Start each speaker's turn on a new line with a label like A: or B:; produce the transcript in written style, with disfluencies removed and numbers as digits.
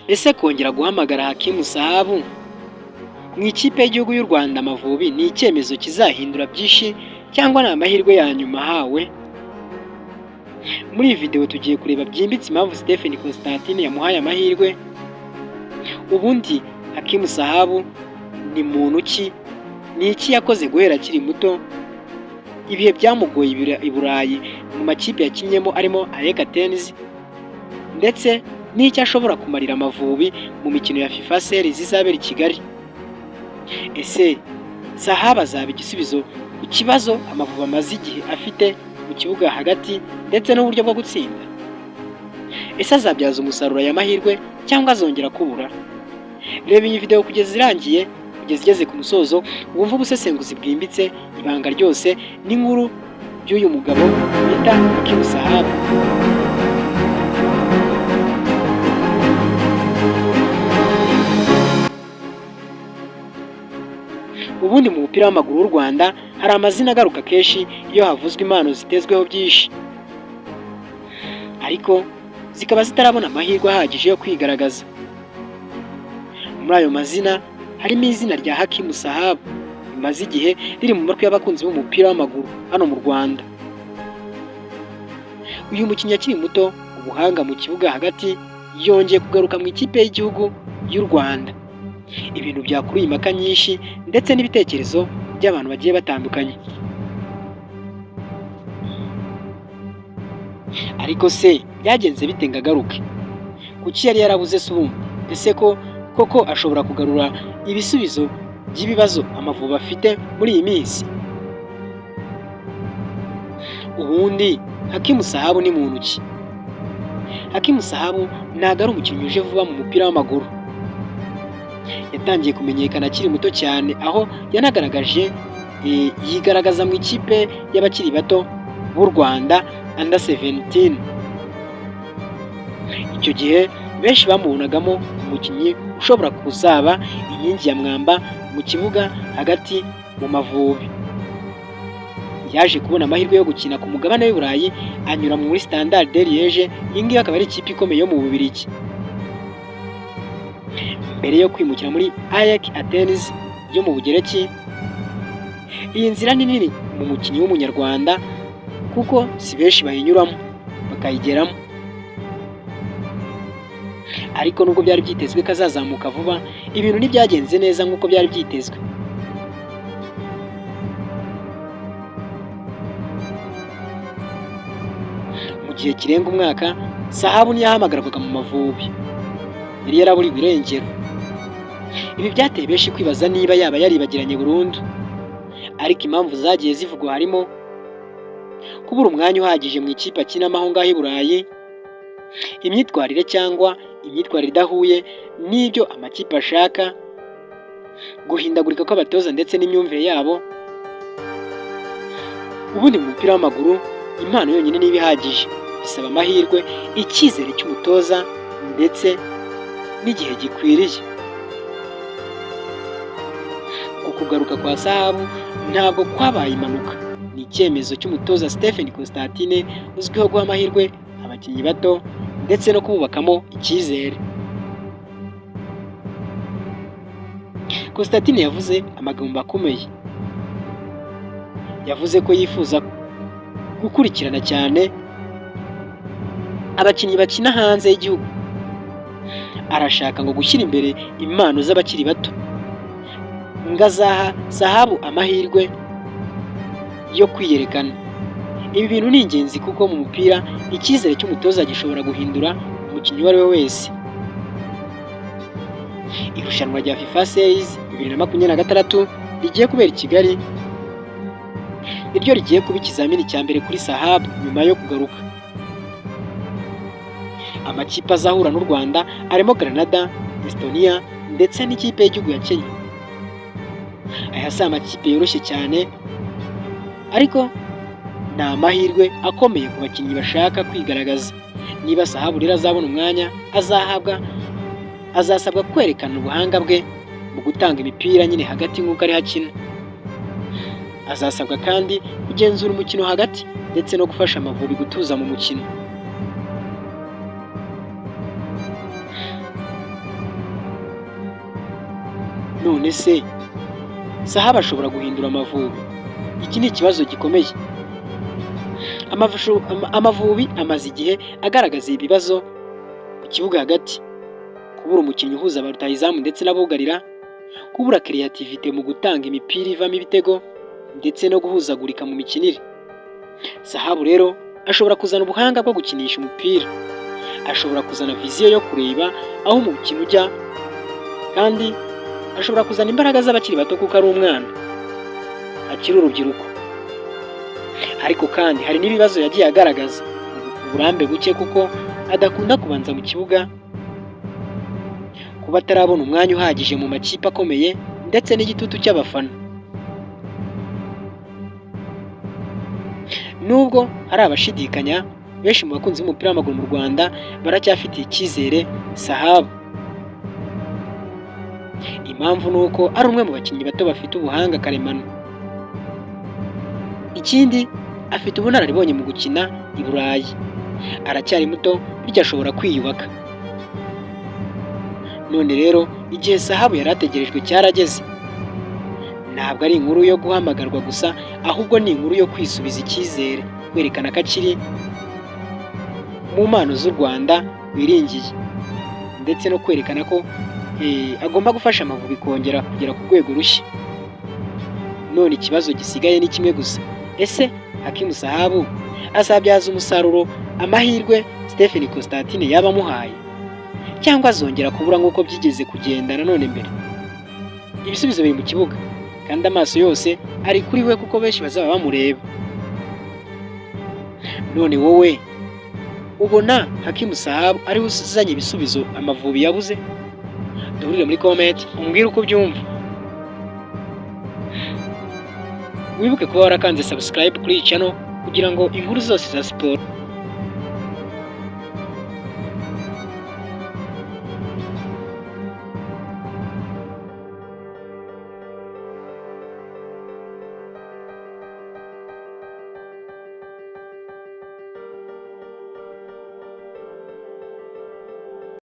A: Ese kongera guhamagara Hakimu Sahabu mu ikipe y'igihugu y'u Rwanda Amavubi ni icyemezo kizahindura byinshi cyangwa ni amahirwe ya nyuma ahawe? Muri iyi video tugiye kureba byimbitse impamvu Stephen Constantine yamuhaye amahirwe. Ubundi Hakimu Sahabu ni muntu ki? Ni iki yakoze guhera akiri muto? Ibihe byamugoye i Burayi mu makipe yakinnyemo arimo AEK Athens, ndetse n'icyo ashobora kumarira Amavubi mu mikino ya FIFA Series izabera i Kigali. Ese Sahabu azaba igisubizo ku kibazo Amavubi amaze igihe afite mu kibuga hagati ndetse n'uburyo bwo gutsinda? Ese azabyaza umusaruro aya mahirwe cyangwa azongera kubura? Reba iyi video kugeza irangiye, kugeza igeze ku musozo, wumva ubusesenguzi bwimbitse, ibanga ryose n'inkuru by'uyu mugabo bita Hakimu Sahabu. Ubundi mu mupira w'amaguru w'u Rwanda hari amazina agaruka kenshi iyo havuzwe impano zitezweho byinshi, ariko zikaba zitarabona amahirwe ahagije yo kwigaragaza. Muri ayo mazina harimo izina rya Hakimu Sahabu rimaze igihe riri mu matwi y'abakunzi b'umupira w'amaguru hano mu Rwanda. Uyu mukinnyi akiri muto, ubuhanga mu kibuga hagati, yongeye kugaruka mu ikipe y'igihugu y'u Rwanda. Ibintu byakuruye impaka nyinshi ndetse n'ibitekerezo by'abantu bagiye batandukanye. Ariko se byagenze bite ngo agaruke? Kuki yari yarabuze se ubundi? Ese koko ashobora kugarura ibisubizo by'ibibazo Amavubi afite muri iyi minsi? Ubundi Hakimu Sahabu ni muntu ki? Hakimu Sahabu ntabwo ari umukinnyi uje vuba mu mupira w'amaguru. Yatangiye kumenyekana akiri muto cyane, aho yanagaragaje yigaragaza mu ikipe y'abakiri bato b'u Rwanda Under 17. Icyo gihe benshi bamubonagamo umukinnyi ushobora kuzaba inkingi ya mwamba mu kibuga hagati mu Mavubi. Yaje kubona amahirwe yo gukina ku mugabane w'i Burayi, anyura muri Standard de Liège. Iyi ngiyi akaba ari ikipe ikomeye yo mu Bubiligi, mbere yo kwimukira muri AEK Athens yo mu Bugereki. Iyi nzira ni nini mu mukinnyi w'umunyarwanda, kuko si benshi bayinyuramo bakayigeramo. Ariko nubwo byari byitezwe ko azazamuka vuba, ibintu ntibyagenze neza nk'uko byari byitezwe. Mu gihe kirenga umwaka, Sahabu ntiyahamagarwaga mu Mavubi, yari yaraburiwe irengero. Ibi byateye benshi kwibaza niba yaba yaribagiranye burundu, ariko impamvu zagiye zivugwa harimo kubura umwanya uhagije mu ikipe akinamo aho ngaho i Burayi, imyitwarire cyangwa imyitwarire idahuye n'ibyo amakipe ashaka, guhindagurika kw'abatoza ndetse n'imyumvire yabo. Ubundi mu mupira w'amaguru impano yonyine niba ihagije, bisaba amahirwe, icyizere cy'umutoza ndetse n'igihe gikwiriye. Kugaruka kwa Sahabu ntabwo kwabaye impanuka, ni icyemezo cy'umutoza Stephen Constantine uzwiho guha amahirwe abakinnyi bato ndetse no kububakamo icyizere. Constantine yavuze amagambo akomeye. Yavuze ko yifuza gukurikirana cyane abakinnyi bakina hanze y'igihugu. Arashaka ngo gushyira imbere impano z'abakiri bato, ngazaha Sahabu amahirwe yo kwiyerekana. Ibi bintu ni ingenzi kuko mu mupira icyizere cy'umutoza gishobora guhindura umukinnyi uwo ari we wese. Irushanwa rya FIFA Series 2026 rigiye kubera i Kigali niryo rigiye kuba ikizamini cya mbere kuri Sahabu nyuma yo kugaruka. Amakipe azahura n'u Rwanda arimo Granada, Estonia ndetse n'ikipe y'igihugu ya Kenya. Aya si amakipe yoroshye cyane, ariko ni amahirwe akomeye ku bakinnyi bashaka kwigaragaza. Niba Sahabu rero azabona umwanya azasabwa kwerekana ubuhanga bwe mu gutanga imipira nyine hagati nk'uko ari hakina. Azasabwa kandi kugenzura umukino hagati ndetse no gufasha Amavubi gutuza mu mukino. None se Sahabu ashobora guhindura Amavubi? Iki ni ikibazo gikomeye. Amavubi amaze igihe agaragaza ibibazo ku kibuga hagati, kubura umukinnyi uhuza ba rutahizamu ndetse n'abugarira, kubura creativity mu gutanga imipira ivamo ibitego ndetse no guhuzagurika mu mikinire. Sahabu rero ashobora kuzana ubuhanga bwo gukinisha umupira, ashobora kuzana viziyo yo kureba aho umukino ujya, kandi ashobora kuzana imbaraga z'abakiri bato kuko ari umwana, akiri urubyiruko. Ariko kandi hari n'ibibazo yagiye agaragaza, uburambe buke kuko adakunda kubanza mu kibuga, kuba atarabona umwanya uhagije mu makipe akomeye ndetse n'igitutu cy'abafana. Nubwo hari abashidikanya, benshi mu bakunzi b'umupira w'amaguru mu Rwanda baracyafitiye icyizere Sahabu. Impamvu ni uko ari umwe mu bakinnyi bato bafite ubuhanga karemano. Ikindi, afite ubunararibonye mu gukina i Burayi, aracyari muto bityo ashobora kwiyubaka. None rero igihe Sahabu yari ategerejwe cyarageze. Ntabwo ari inkuru yo guhamagarwa gusa, ahubwo ni inkuru yo kwisubiza icyizere, kwerekana ko akiri mu mpano z'u Rwanda wiringiye, ndetse no kwerekana ko agomba gufasha Amavubi kongera kugera ku rwego rushya. None ikibazo gisigaye ni kimwe gusa: ese Hakimu Sahabu azabyaza umusaruro amahirwe Stephen Constantine yaba amuhaye, cyangwa azongera kubura nk'uko byigeze kugenda nanone mbere? Ibisubizo biri mu kibuga, kandi amaso yose ari kuri we kuko benshi bazaba bamureba. None wowe ubona Hakimu Sahabu ariwe uzanye ibisubizo Amavubi yabuze? Duhurire muri comment umbwire uko byumva. Wibuke kuba warakanze subscribe kuri iyi channel kugira ngo inkuru zose za siporo